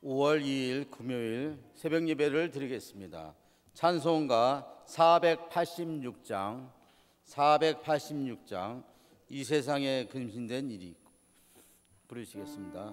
5월 2일 금요일 새벽 예배를 드리겠습니다. 찬송가 486장 이 세상에 근심된 일이 부르시겠습니다.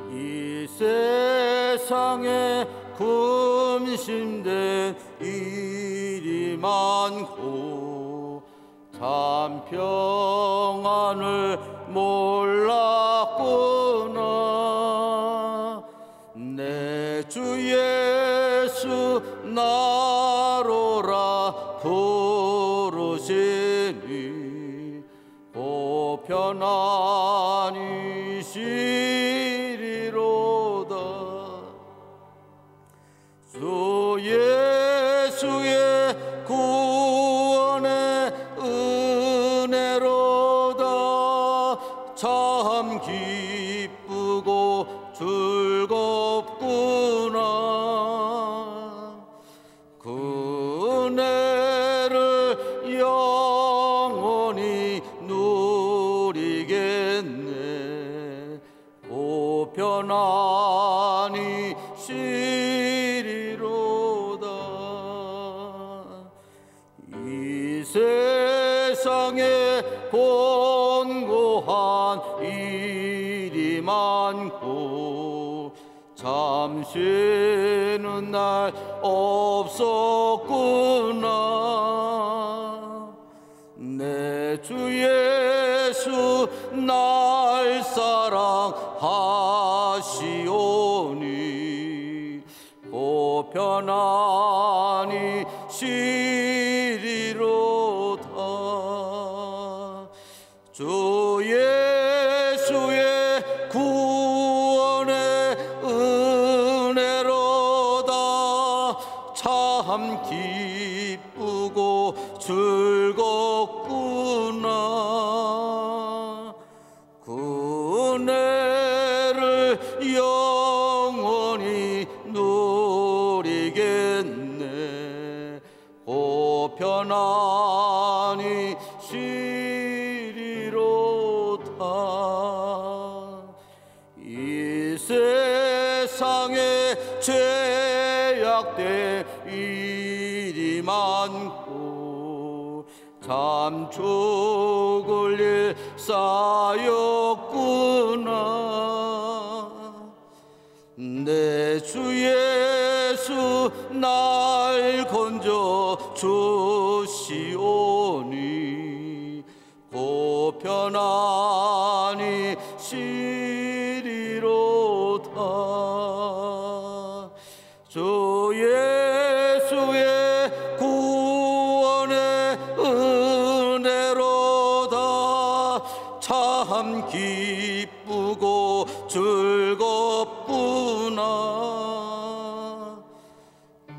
이 세상에 근심된 일이 많고 참 평안을 몰랐구나. 내 주 예수 나로라 부르시니 보편하니시리로다. 주 예수의 구원의 은혜로다. 참 기쁘고 즐겁구나. 그 은혜를 영원히 누리겠네. 보편하니 시리로다. 이 세상에 곤고한 일이 많고 참 쉬는 날 없었구나. 내 주 예수 날 사랑하시오니 보편하니 시리로다. 주 예수의 구원의 은혜로다. 참 기쁘고 즐겁구나. 그 은혜를 영원히 누리겠네. 보편하니 시리로다. 이 세상에 죄악된 일이 많고 참 죽을 일 쌓였구나. 내 주 예수 날 건져 주시오니 보편하니 시리로다. 주 예수의 구원의 은혜로다. 참 기쁘고 즐겁구나.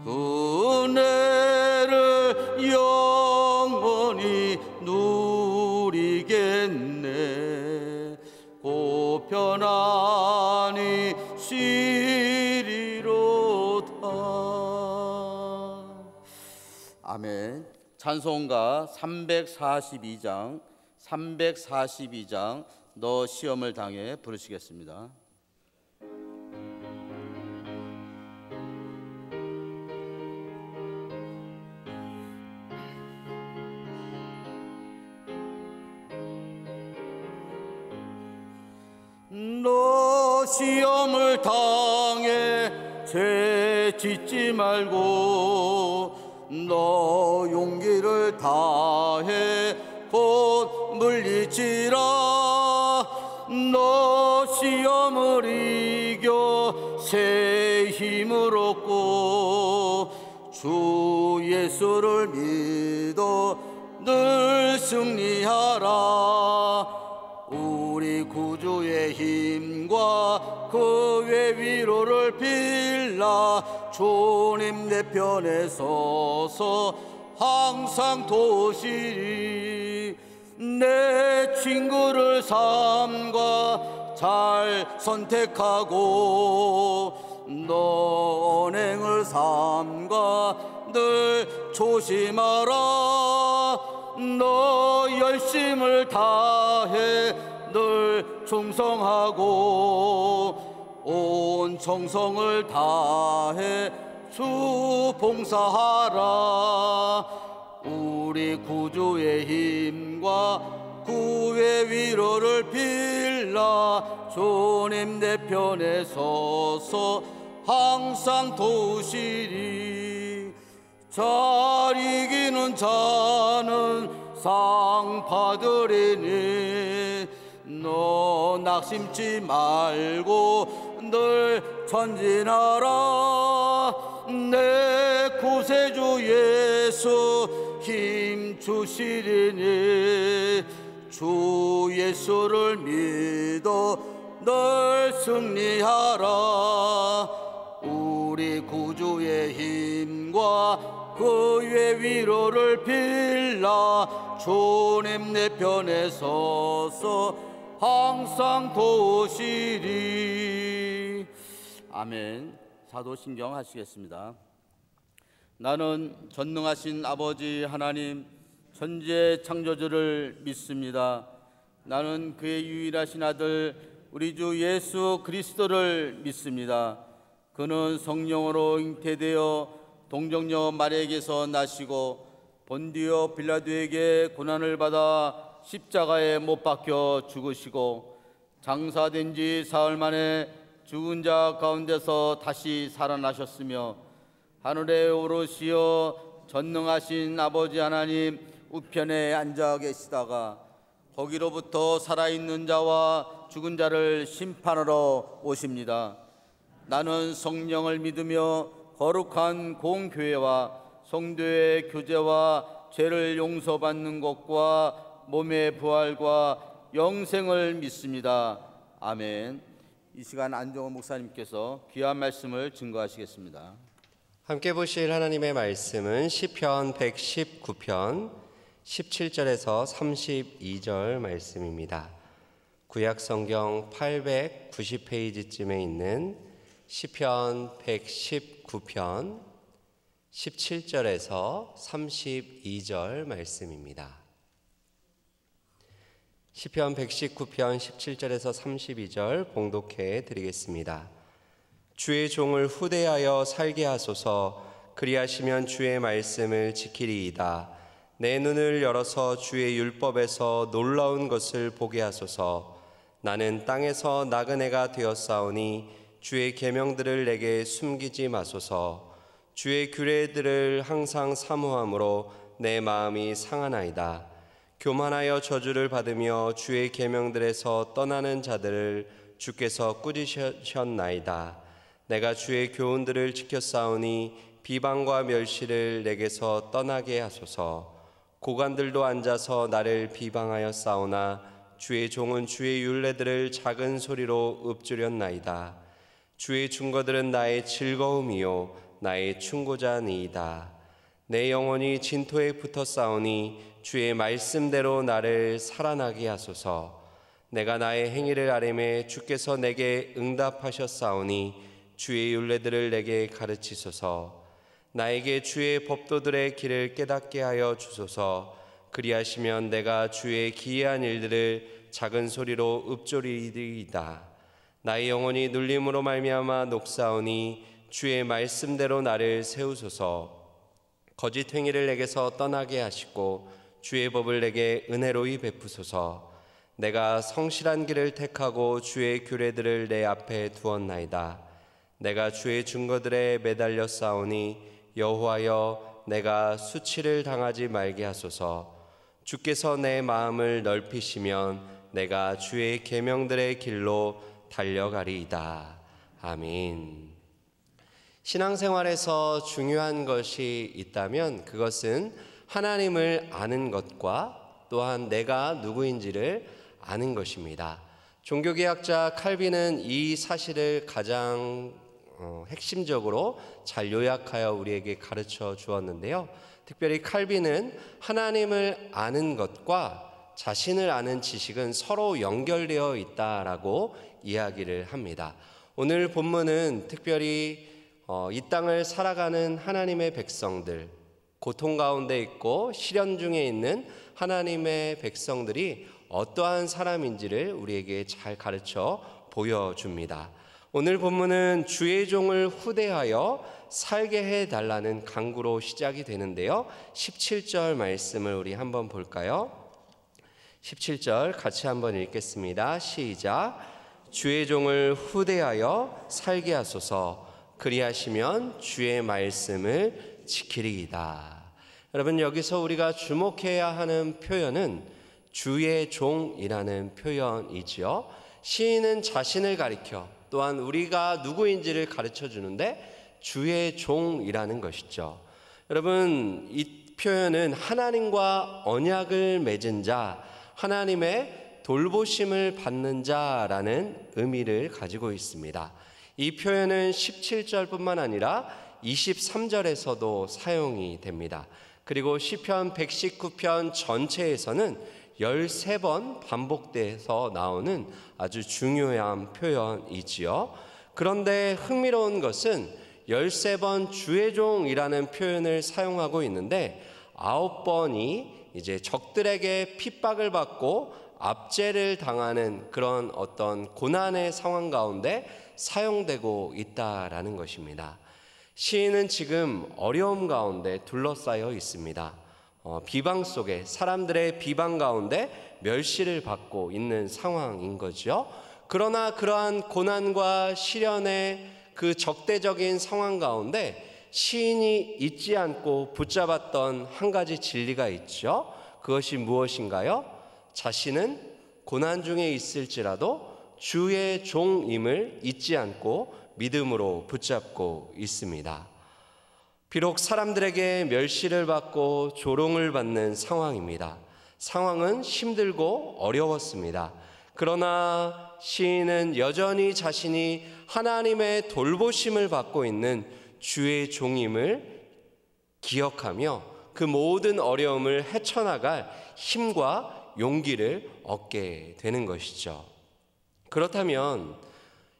그 은혜를 영원히 누리겠네. 보편하니 시리로다. 아멘. 찬송가 342장 너 시험을 당해 부르시겠습니다. 너 시험을 당해 죄 짓지 말고 너 용기를 다해 곧 물리치라. 너 시험을 이겨 새 힘을 얻고 주 예수를 믿어 늘 승리하라. 우리 구주의 힘과 그의 위로를 빌라. 주님 내 편에 서서 항상 도우시리. 내 친구를 삼가 잘 선택하고 너 언행을 삼가 늘 조심하라. 너 열심을 다해 늘 충성하고 온 정성을 다해 주 봉사하라. 우리 구주의 힘과 구의 위로를 빌라. 주님 내 편에 서서 항상 도우시리. 잘 이기는 자는 상 받으리니 너 낙심치 말고 늘 전진하라. 내 구세주 예수 힘 주시리니 주 예수를 믿어 늘 승리하라. 우리 구주의 힘과 그의 위로를 빌라. 주님 내 편에 서서 항상 도우시리. 아멘. 사도신경 하시겠습니다. 나는 전능하신 아버지 하나님 천지의 창조주를 믿습니다. 나는 그의 유일하신 아들 우리 주 예수 그리스도를 믿습니다. 그는 성령으로 잉태되어 동정녀 마리아에게서 나시고 본디오 빌라도에게 고난을 받아 십자가에 못 박혀 죽으시고 장사된 지 사흘 만에 죽은 자 가운데서 다시 살아나셨으며 하늘에 오르시어 전능하신 아버지 하나님 우편에 앉아 계시다가 거기로부터 살아있는 자와 죽은 자를 심판하러 오십니다. 나는 성령을 믿으며 거룩한 공교회와 성도의 교제와 죄를 용서받는 것과 몸의 부활과 영생을 믿습니다. 아멘. 이 시간 안종원 목사님께서 귀한 말씀을 증거하시겠습니다. 함께 보실 하나님의 말씀은 시편 119편 17절에서 32절 말씀입니다. 구약 성경 890페이지쯤에 있는 시편 119편 17절에서 32절 말씀입니다. 시편 119편 17절에서 32절 봉독해 드리겠습니다. 주의 종을 후대하여 살게 하소서. 그리하시면 주의 말씀을 지키리이다. 내 눈을 열어서 주의 율법에서 놀라운 것을 보게 하소서. 나는 땅에서 나그네가 되었사오니 주의 계명들을 내게 숨기지 마소서. 주의 규례들을 항상 사모함으로 내 마음이 상하나이다. 교만하여 저주를 받으며 주의 계명들에서 떠나는 자들을 주께서 꾸짖으셨나이다. 내가 주의 교훈들을 지켰사오니 비방과 멸시를 내게서 떠나게 하소서. 고관들도 앉아서 나를 비방하여 싸우나 주의 종은 주의 율례들을 작은 소리로 읊조렸나이다. 주의 증거들은 나의 즐거움이요 나의 충고자니이다. 내 영혼이 진토에 붙어 싸우니 주의 말씀대로 나를 살아나게 하소서. 내가 나의 행위를 아뢰매 주께서 내게 응답하셨사오니 주의 율례들을 내게 가르치소서. 나에게 주의 법도들의 길을 깨닫게 하여 주소서. 그리하시면 내가 주의 기이한 일들을 작은 소리로 읊조리리이다. 나의 영혼이 눌림으로 말미암아 녹사오니 주의 말씀대로 나를 세우소서. 거짓 행위를 내게서 떠나게 하시고 주의 법을 내게 은혜로이 베푸소서. 내가 성실한 길을 택하고 주의 규례들을 내 앞에 두었나이다. 내가 주의 증거들에 매달려 싸우니 여호와여 내가 수치를 당하지 말게 하소서. 주께서 내 마음을 넓히시면 내가 주의 계명들의 길로 달려가리이다. 아멘. 신앙생활에서 중요한 것이 있다면 그것은 하나님을 아는 것과 또한 내가 누구인지를 아는 것입니다. 종교개혁자 칼빈은 이 사실을 가장 핵심적으로 잘 요약하여 우리에게 가르쳐 주었는데요. 특별히 칼빈은 하나님을 아는 것과 자신을 아는 지식은 서로 연결되어 있다라고 이야기를 합니다. 오늘 본문은 특별히 이 땅을 살아가는 하나님의 백성들, 고통 가운데 있고 시련 중에 있는 하나님의 백성들이 어떠한 사람인지를 우리에게 잘 가르쳐 보여줍니다. 오늘 본문은 주의 종을 후대하여 살게 해달라는 강구로 시작이 되는데요. 17절 말씀을 우리 한번 볼까요? 17절 같이 한번 읽겠습니다. 시작. 주의 종을 후대하여 살게 하소서. 그리하시면 주의 말씀을 지키리이다. 여러분, 여기서 우리가 주목해야 하는 표현은 주의 종이라는 표현이지요. 시인은 자신을 가리켜 또한 우리가 누구인지를 가르쳐 주는데 주의 종이라는 것이죠. 여러분, 이 표현은 하나님과 언약을 맺은 자, 하나님의 돌보심을 받는 자라는 의미를 가지고 있습니다. 이 표현은 17절뿐만 아니라 23절에서도 사용이 됩니다. 그리고 시편 119편 전체에서는 13번 반복돼서 나오는 아주 중요한 표현이지요. 그런데 흥미로운 것은 13번 주의 종이라는 표현을 사용하고 있는데 9번이 이제 적들에게 핍박을 받고 압제를 당하는 그런 어떤 고난의 상황 가운데 사용되고 있다라는 것입니다. 시인은 지금 어려움 가운데 둘러싸여 있습니다. 비방 속에, 사람들의 비방 가운데 멸시를 받고 있는 상황인 거죠. 그러나 그러한 고난과 시련의 그 적대적인 상황 가운데 시인이 잊지 않고 붙잡았던 한 가지 진리가 있죠. 그것이 무엇인가요? 자신은 고난 중에 있을지라도 주의 종임을 잊지 않고 믿음으로 붙잡고 있습니다. 비록 사람들에게 멸시를 받고 조롱을 받는 상황입니다. 상황은 힘들고 어려웠습니다. 그러나 시인은 여전히 자신이 하나님의 돌보심을 받고 있는 주의 종임을 기억하며 그 모든 어려움을 헤쳐나갈 힘과 용기를 얻게 되는 것이죠. 그렇다면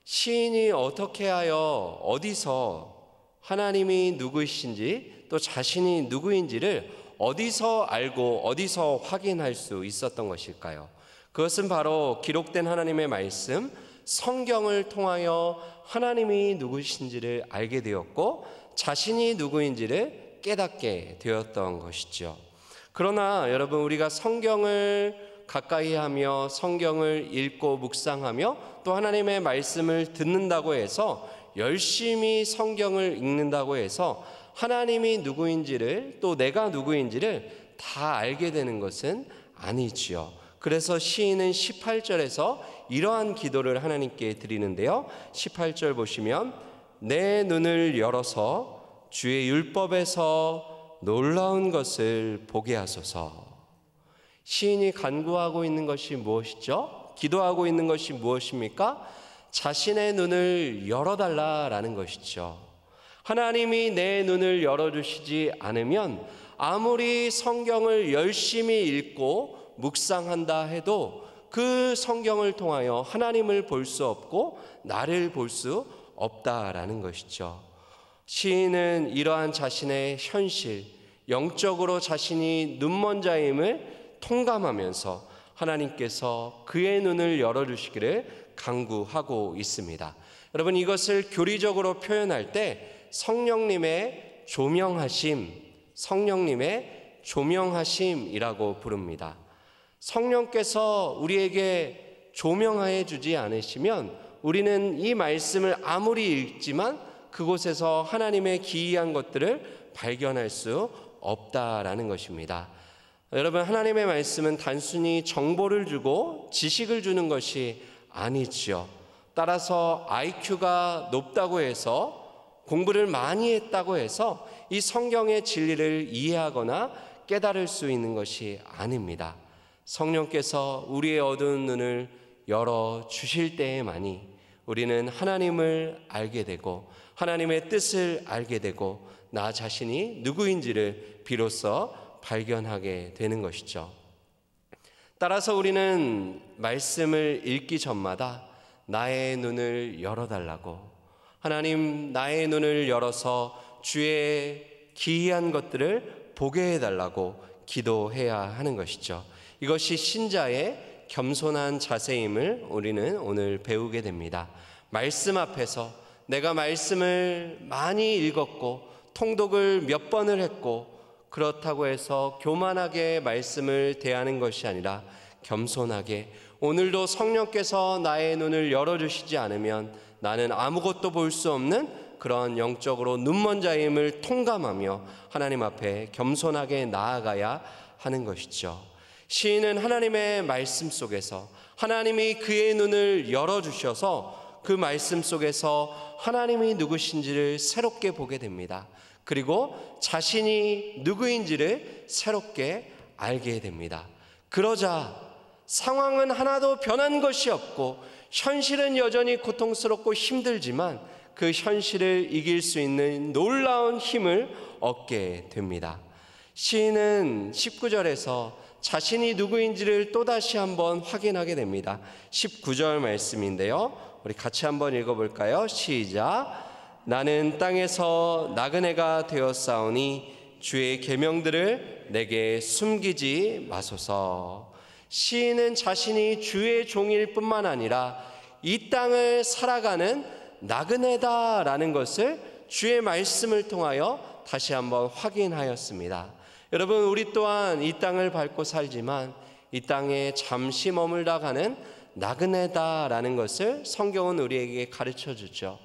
시인이 어떻게 하여 어디서 하나님이 누구이신지 또 자신이 누구인지를 어디서 알고 어디서 확인할 수 있었던 것일까요? 그것은 바로 기록된 하나님의 말씀, 성경을 통하여 하나님이 누구이신지를 알게 되었고 자신이 누구인지를 깨닫게 되었던 것이죠. 그러나 여러분, 우리가 성경을 가까이 하며 성경을 읽고 묵상하며 또 하나님의 말씀을 듣는다고 해서 열심히 성경을 읽는다고 해서 하나님이 누구인지를 또 내가 누구인지를 다 알게 되는 것은 아니지요. 그래서 시인은 18절에서 이러한 기도를 하나님께 드리는데요. 18절 보시면 내 눈을 열어서 주의 율법에서 놀라운 것을 보게 하소서. 시인이 간구하고 있는 것이 무엇이죠? 기도하고 있는 것이 무엇입니까? 자신의 눈을 열어달라라는 것이죠. 하나님이 내 눈을 열어주시지 않으면 아무리 성경을 열심히 읽고 묵상한다 해도 그 성경을 통하여 하나님을 볼 수 없고 나를 볼 수 없다라는 것이죠. 시인은 이러한 자신의 현실, 영적으로 자신이 눈먼 자임을 통감하면서 하나님께서 그의 눈을 열어주시기를 간구하고 있습니다. 여러분, 이것을 교리적으로 표현할 때 성령님의 조명하심이라고 부릅니다. 성령께서 우리에게 조명하여 주지 않으시면 우리는 이 말씀을 아무리 읽지만 그곳에서 하나님의 기이한 것들을 발견할 수 없다라는 것입니다. 여러분, 하나님의 말씀은 단순히 정보를 주고 지식을 주는 것이 아니지요. 따라서 IQ가 높다고 해서 공부를 많이 했다고 해서 이 성경의 진리를 이해하거나 깨달을 수 있는 것이 아닙니다. 성령께서 우리의 어두운 눈을 열어 주실 때에만이 우리는 하나님을 알게 되고 하나님의 뜻을 알게 되고 나 자신이 누구인지를 비로소 발견하게 되는 것이죠. 따라서 우리는 말씀을 읽기 전마다 나의 눈을 열어달라고, 하나님 나의 눈을 열어서 주의 기이한 것들을 보게 해달라고 기도해야 하는 것이죠. 이것이 신자의 겸손한 자세임을 우리는 오늘 배우게 됩니다. 말씀 앞에서 내가 말씀을 많이 읽었고 통독을 몇 번을 했고 그렇다고 해서 교만하게 말씀을 대하는 것이 아니라 겸손하게, 오늘도 성령께서 나의 눈을 열어주시지 않으면 나는 아무것도 볼 수 없는 그런 영적으로 눈먼 자임을 통감하며 하나님 앞에 겸손하게 나아가야 하는 것이죠. 시인은 하나님의 말씀 속에서 하나님이 그의 눈을 열어주셔서 그 말씀 속에서 하나님이 누구신지를 새롭게 보게 됩니다. 그리고 자신이 누구인지를 새롭게 알게 됩니다. 그러자 상황은 하나도 변한 것이 없고 현실은 여전히 고통스럽고 힘들지만 그 현실을 이길 수 있는 놀라운 힘을 얻게 됩니다. 시인은 19절에서 자신이 누구인지를 또다시 한번 확인하게 됩니다. 19절 말씀인데요, 우리 같이 한번 읽어볼까요? 시작. 나는 땅에서 나그네가 되었사오니 주의 계명들을 내게 숨기지 마소서. 시인은 자신이 주의 종일 뿐만 아니라 이 땅을 살아가는 나그네다라는 것을 주의 말씀을 통하여 다시 한번 확인하였습니다. 여러분, 우리 또한 이 땅을 밟고 살지만 이 땅에 잠시 머물다 가는 나그네다라는 것을 성경은 우리에게 가르쳐 주죠.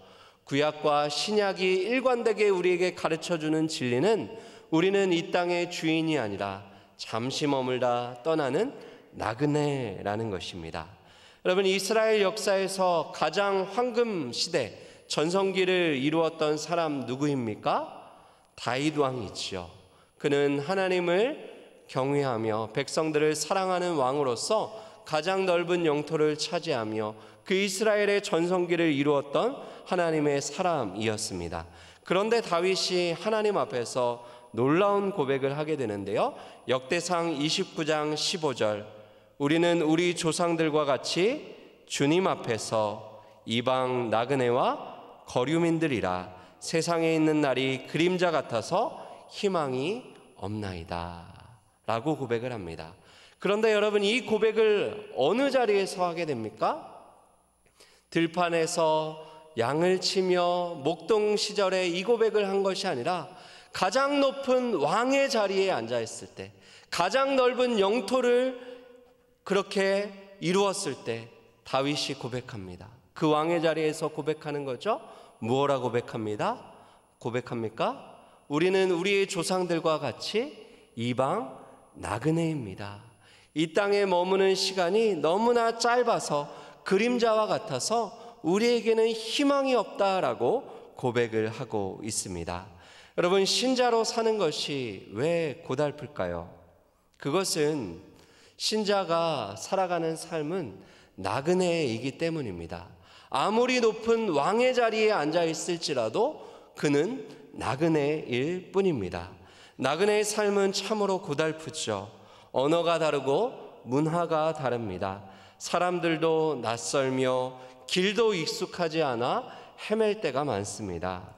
구약과 신약이 일관되게 우리에게 가르쳐주는 진리는 우리는 이 땅의 주인이 아니라 잠시 머물다 떠나는 나그네라는 것입니다. 여러분, 이스라엘 역사에서 가장 황금 시대 전성기를 이루었던 사람 누구입니까? 다윗 왕이지요. 그는 하나님을 경외하며 백성들을 사랑하는 왕으로서 가장 넓은 영토를 차지하며 그 이스라엘의 전성기를 이루었던 하나님의 사람이었습니다. 그런데 다윗이 하나님 앞에서 놀라운 고백을 하게 되는데요, 역대상 29장 15절, 우리는 우리 조상들과 같이 주님 앞에서 이방 나그네와 거류민들이라 세상에 있는 날이 그림자 같아서 희망이 없나이다 라고 고백을 합니다. 그런데 여러분, 이 고백을 어느 자리에서 하게 됩니까? 들판에서 양을 치며 목동 시절에 이 고백을 한 것이 아니라 가장 높은 왕의 자리에 앉아 있을 때, 가장 넓은 영토를 그렇게 이루었을 때 다윗이 고백합니다. 그 왕의 자리에서 고백하는 거죠. 무엇라 고백합니까? 우리는 우리의 조상들과 같이 이방 나그네입니다. 이 땅에 머무는 시간이 너무나 짧아서 그림자와 같아서 우리에게는 희망이 없다라고 고백을 하고 있습니다. 여러분, 신자로 사는 것이 왜 고달플까요? 그것은 신자가 살아가는 삶은 나그네이기 때문입니다. 아무리 높은 왕의 자리에 앉아 있을지라도 그는 나그네일 뿐입니다. 나그네의 삶은 참으로 고달프죠. 언어가 다르고 문화가 다릅니다. 사람들도 낯설며 길도 익숙하지 않아 헤맬 때가 많습니다.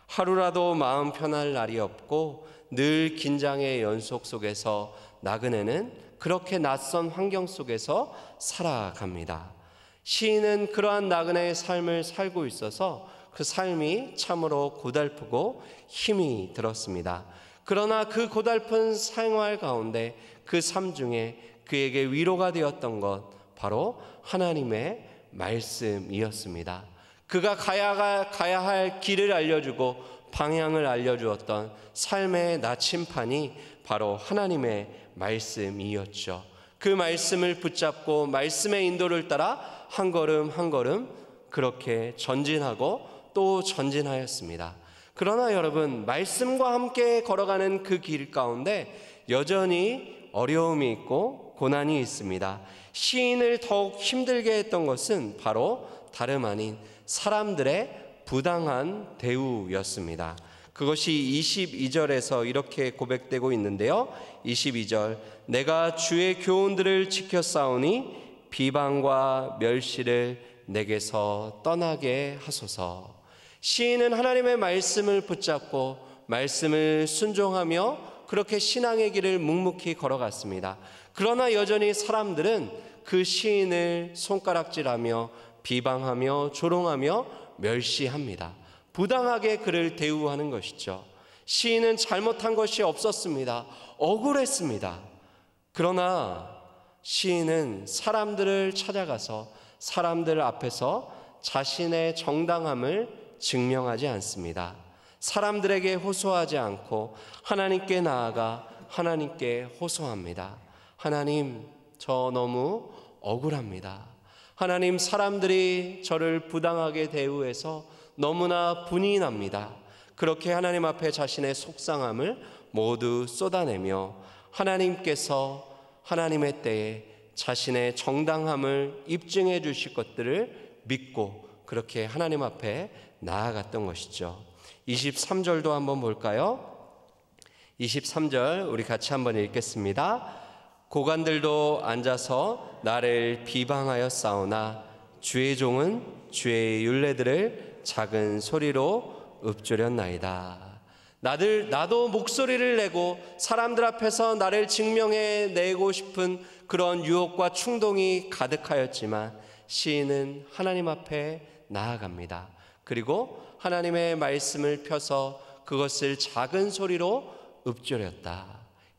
하루라도 마음 편할 날이 없고 늘 긴장의 연속 속에서 나그네는 그렇게 낯선 환경 속에서 살아갑니다. 시인은 그러한 나그네의 삶을 살고 있어서 그 삶이 참으로 고달프고 힘이 들었습니다. 그러나 그 고달픈 생활 가운데 그 삶 중에 그에게 위로가 되었던 것, 바로 하나님의 말씀이었습니다. 그가 가야 할 길을 알려주고 방향을 알려주었던 삶의 나침판이 바로 하나님의 말씀이었죠. 그 말씀을 붙잡고 말씀의 인도를 따라 한 걸음 한 걸음 그렇게 전진하고 또 전진하였습니다. 그러나 여러분, 말씀과 함께 걸어가는 그 길 가운데 여전히 어려움이 있고 고난이 있습니다. 시인을 더욱 힘들게 했던 것은 바로 다름 아닌 사람들의 부당한 대우였습니다. 그것이 22절에서 이렇게 고백되고 있는데요. 22절, 내가 주의 교훈들을 지켰사오니 비방과 멸시를 내게서 떠나게 하소서. 시인은 하나님의 말씀을 붙잡고 말씀을 순종하며 그렇게 신앙의 길을 묵묵히 걸어갔습니다. 그러나 여전히 사람들은 그 시인을 손가락질하며 비방하며 조롱하며 멸시합니다. 부당하게 그를 대우하는 것이죠. 시인은 잘못한 것이 없었습니다. 억울했습니다. 그러나 시인은 사람들을 찾아가서 사람들 앞에서 자신의 정당함을 증명하지 않습니다. 사람들에게 호소하지 않고 하나님께 나아가 하나님께 호소합니다. 하나님, 저 너무 억울합니다. 하나님, 사람들이 저를 부당하게 대우해서 너무나 분이 납니다. 그렇게 하나님 앞에 자신의 속상함을 모두 쏟아내며 하나님께서 하나님의 때에 자신의 정당함을 입증해 주실 것들을 믿고 그렇게 하나님 앞에 나아갔던 것이죠. 23절도 한번 볼까요? 23절 우리 같이 한번 읽겠습니다. 고관들도 앉아서 나를 비방하였사오나 주의 종은 주의 율례들을 작은 소리로 읊조렸나이다. 나도 목소리를 내고 사람들 앞에서 나를 증명해 내고 싶은 그런 유혹과 충동이 가득하였지만 시인은 하나님 앞에 나아갑니다. 그리고 하나님의 말씀을 펴서 그것을 작은 소리로 읊조렸다.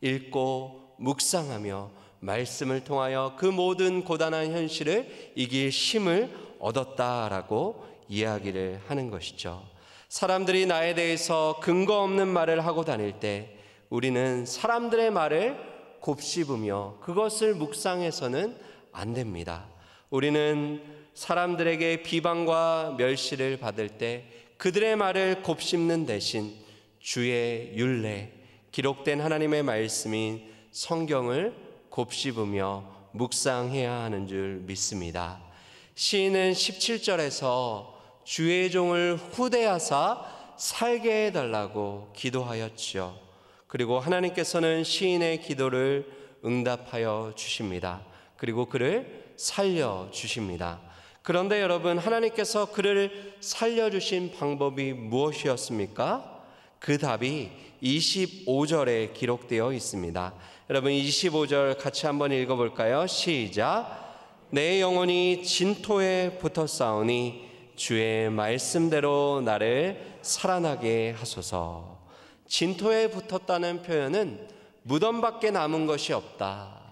읽고 묵상하며 말씀을 통하여 그 모든 고단한 현실을 이길 힘을 얻었다라고 이야기를 하는 것이죠. 사람들이 나에 대해서 근거 없는 말을 하고 다닐 때 우리는 사람들의 말을 곱씹으며 그것을 묵상해서는 안 됩니다. 우리는 사람들에게 비방과 멸시를 받을 때 그들의 말을 곱씹는 대신 주의 율례, 기록된 하나님의 말씀인 성경을 곱씹으며 묵상해야 하는 줄 믿습니다. 시인은 17절에서 주의 종을 후대하사 살게 해달라고 기도하였지요. 그리고 하나님께서는 시인의 기도를 응답하여 주십니다. 그리고 그를 살려주십니다. 그런데 여러분, 하나님께서 그를 살려주신 방법이 무엇이었습니까? 그 답이 25절에 기록되어 있습니다. 여러분, 25절 같이 한번 읽어볼까요? 시작. 내 영혼이 진토에 붙었사오니 주의 말씀대로 나를 살아나게 하소서. 진토에 붙었다는 표현은 무덤밖에 남은 것이 없다.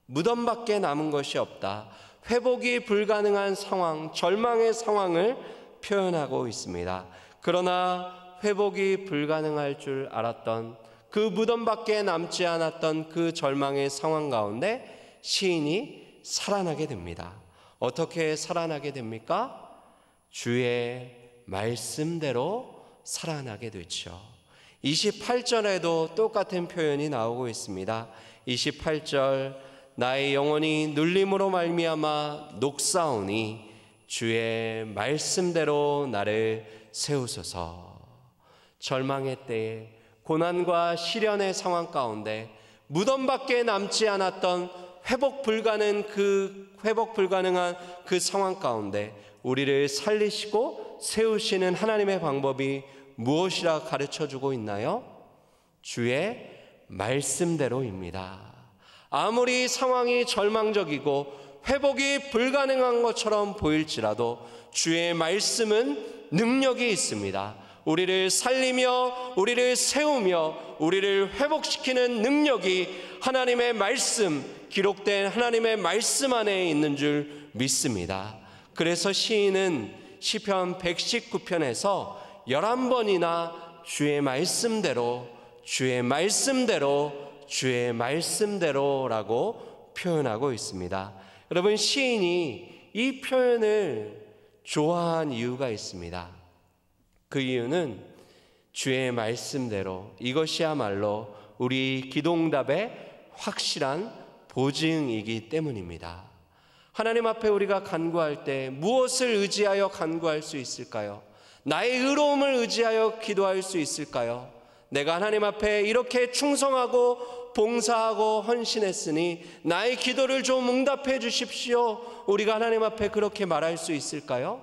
무덤밖에 남은 것이 없다. 회복이 불가능한 상황, 절망의 상황을 표현하고 있습니다. 그러나 회복이 불가능할 줄 알았던 그 무덤밖에 남지 않았던 그 절망의 상황 가운데 시인이 살아나게 됩니다. 어떻게 살아나게 됩니까? 주의 말씀대로 살아나게 되죠. 28절에도 똑같은 표현이 나오고 있습니다. 28절, 나의 영혼이 눌림으로 말미암아 녹사오니 주의 말씀대로 나를 세우소서. 절망의 때에 고난과 시련의 상황 가운데 무덤밖에 남지 않았던 회복 불가능한 그 상황 가운데 우리를 살리시고 세우시는 하나님의 방법이 무엇이라 가르쳐주고 있나요? 주의 말씀대로입니다. 아무리 상황이 절망적이고 회복이 불가능한 것처럼 보일지라도 주의 말씀은 능력이 있습니다. 우리를 살리며 우리를 세우며 우리를 회복시키는 능력이 하나님의 말씀, 기록된 하나님의 말씀 안에 있는 줄 믿습니다. 그래서 시인은 시편 119편에서 11번이나 주의 말씀대로, 주의 말씀대로, 주의 말씀대로라고 표현하고 있습니다. 여러분, 시인이 이 표현을 좋아한 이유가 있습니다. 그 이유는 주의 말씀대로, 이것이야말로 우리 기도응답의 확실한 보증이기 때문입니다. 하나님 앞에 우리가 간구할 때 무엇을 의지하여 간구할 수 있을까요? 나의 의로움을 의지하여 기도할 수 있을까요? 내가 하나님 앞에 이렇게 충성하고 봉사하고 헌신했으니 나의 기도를 좀 응답해 주십시오. 우리가 하나님 앞에 그렇게 말할 수 있을까요?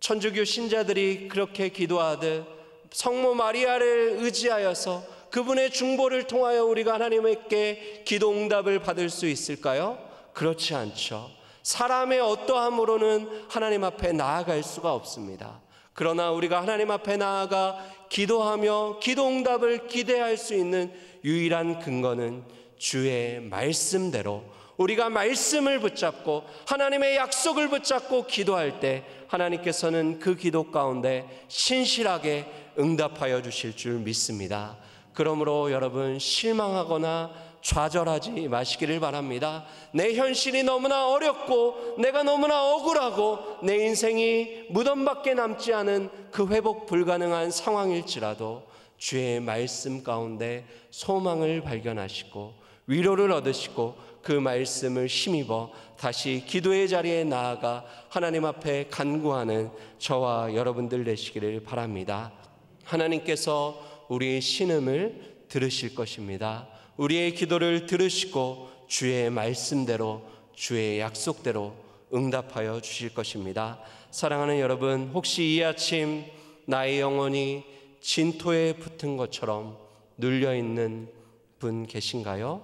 천주교 신자들이 그렇게 기도하듯 성모 마리아를 의지하여서 그분의 중보를 통하여 우리가 하나님께 기도 응답을 받을 수 있을까요? 그렇지 않죠. 사람의 어떠함으로는 하나님 앞에 나아갈 수가 없습니다. 그러나 우리가 하나님 앞에 나아가 기도하며 기도 응답을 기대할 수 있는 유일한 근거는 주의 말씀대로 우리가 말씀을 붙잡고 하나님의 약속을 붙잡고 기도할 때 하나님께서는 그 기도 가운데 신실하게 응답하여 주실 줄 믿습니다. 그러므로 여러분 실망하거나 좌절하지 마시기를 바랍니다. 내 현실이 너무나 어렵고 내가 너무나 억울하고 내 인생이 무덤밖에 남지 않은 그 회복 불가능한 상황일지라도 주의 말씀 가운데 소망을 발견하시고 위로를 얻으시고 그 말씀을 힘입어 다시 기도의 자리에 나아가 하나님 앞에 간구하는 저와 여러분들 되시기를 바랍니다. 하나님께서 우리의 신음을 들으실 것입니다. 우리의 기도를 들으시고 주의 말씀대로 주의 약속대로 응답하여 주실 것입니다. 사랑하는 여러분, 혹시 이 아침 나의 영혼이 진토에 붙은 것처럼 눌려있는 분 계신가요?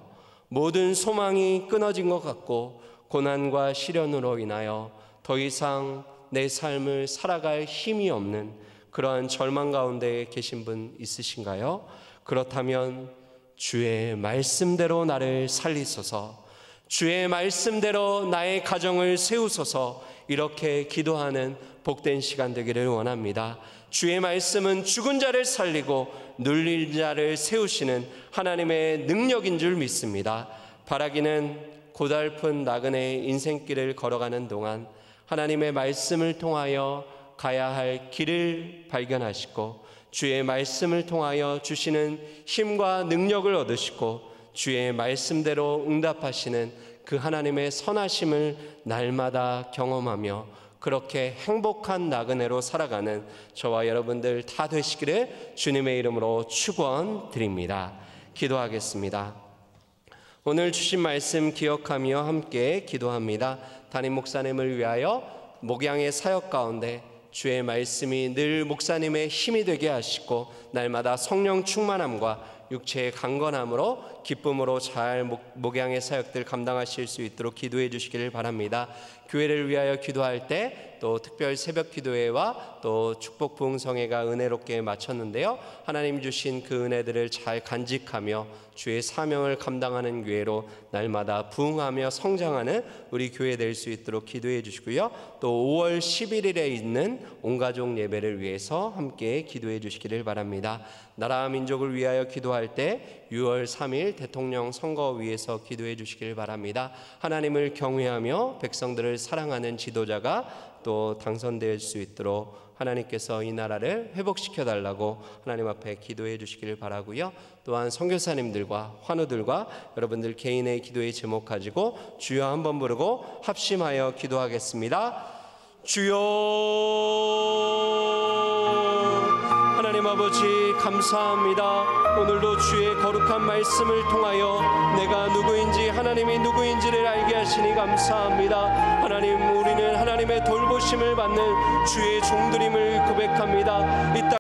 모든 소망이 끊어진 것 같고 고난과 시련으로 인하여 더 이상 내 삶을 살아갈 힘이 없는 그러한 절망 가운데 계신 분 있으신가요? 그렇다면 주의 말씀대로 나를 살리소서, 주의 말씀대로 나의 가정을 세우소서, 이렇게 기도하는 복된 시간 되기를 원합니다. 주의 말씀은 죽은 자를 살리고 눌린 자를 세우시는 하나님의 능력인 줄 믿습니다. 바라기는 고달픈 나그네의 인생길을 걸어가는 동안 하나님의 말씀을 통하여 가야 할 길을 발견하시고 주의 말씀을 통하여 주시는 힘과 능력을 얻으시고 주의 말씀대로 응답하시는 그 하나님의 선하심을 날마다 경험하며 그렇게 행복한 나그네로 살아가는 저와 여러분들 다 되시기를 주님의 이름으로 축원드립니다. 기도하겠습니다. 오늘 주신 말씀 기억하며 함께 기도합니다. 담임 목사님을 위하여 목양의 사역 가운데 주의 말씀이 늘 목사님의 힘이 되게 하시고 날마다 성령 충만함과 육체의 강건함으로 기쁨으로 잘 목양의 사역들 감당하실 수 있도록 기도해 주시기를 바랍니다. 교회를 위하여 기도할 때 또 특별 새벽 기도회와 또 축복 부흥성회가 은혜롭게 마쳤는데요, 하나님 주신 그 은혜들을 잘 간직하며 주의 사명을 감당하는 교회로 날마다 부흥하며 성장하는 우리 교회 될 수 있도록 기도해 주시고요, 또 5월 11일에 있는 온가족 예배를 위해서 함께 기도해 주시기를 바랍니다. 나라 민족을 위하여 기도할 때 6월 3일 대통령 선거 위해서 기도해 주시길 바랍니다. 하나님을 경외하며 백성들을 사랑하는 지도자가 또 당선될 수 있도록 하나님께서 이 나라를 회복시켜 달라고 하나님 앞에 기도해 주시기를 바라고요. 또한 선교사님들과 환우들과 여러분들 개인의 기도의 제목 가지고 주여 한번 부르고 합심하여 기도하겠습니다. 주여. 하나님 아버지 감사합니다. 오늘도 주의 거룩한 말씀을 통하여 내가 누구인지 하나님이 누구인지를 알게 하시니 감사합니다. 하나님, 우리는 하나님의 돌보심을 받는 주의 종들임을 고백합니다. 이 땅